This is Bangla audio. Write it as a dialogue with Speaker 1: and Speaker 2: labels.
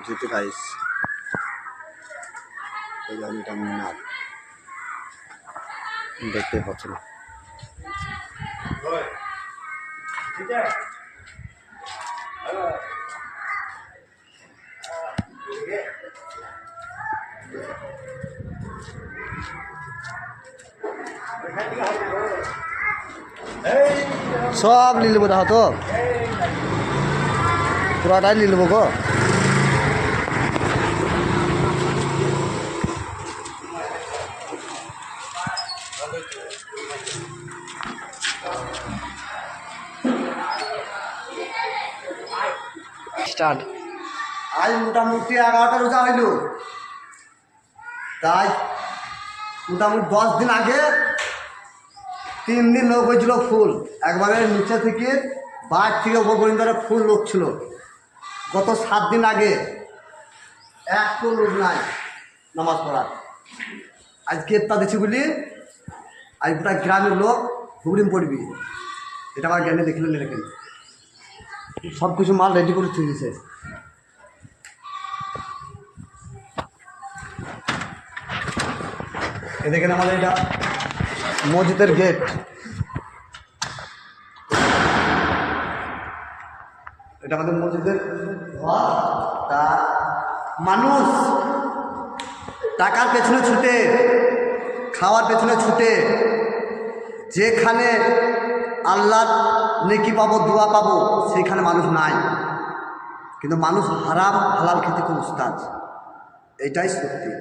Speaker 1: যেতে গাইস এই গাড়িটা না দেখতে পাচ্ছ না সব নিয়ে নেবো দেখো তো পুরাটাই নিয়ে নেবো গো স্টার্ট আজ মোটামুটি 11টা রোজা হইল তাই মোটামুটি 10 দিন আগে 3 দিন লোক হয়েছিল ফুল একবারে নিচে থেকে বাইর থেকে উপর পর্যন্ত ফুল লোক ছিল গত 7 দিন আগে একটু লোক নাই নামাজ পড়া আজকে ইফতার দিচ্ছি বলি আজ গোটা গ্রামের লোক হুগলিম পড়বি এটা আমার জ্ঞানে দেখলেন লেখেন সব কিছু মাল রেডি করে ঠিক আছে এ দেখেন আমাদের এটা মসজিদের গেট এটা আমাদের মসজিদের তা মানুষ টাকার পেছনে ছুটে খাওয়ার পেছনে ছুটে যেখানে আল্লাহর নেকি পাবো দোয়া পাবো সেখানে মানুষ নাই কিন্তু মানুষ হারাম হালাল খেতে খুব উস্তাদ এটাই সত্যি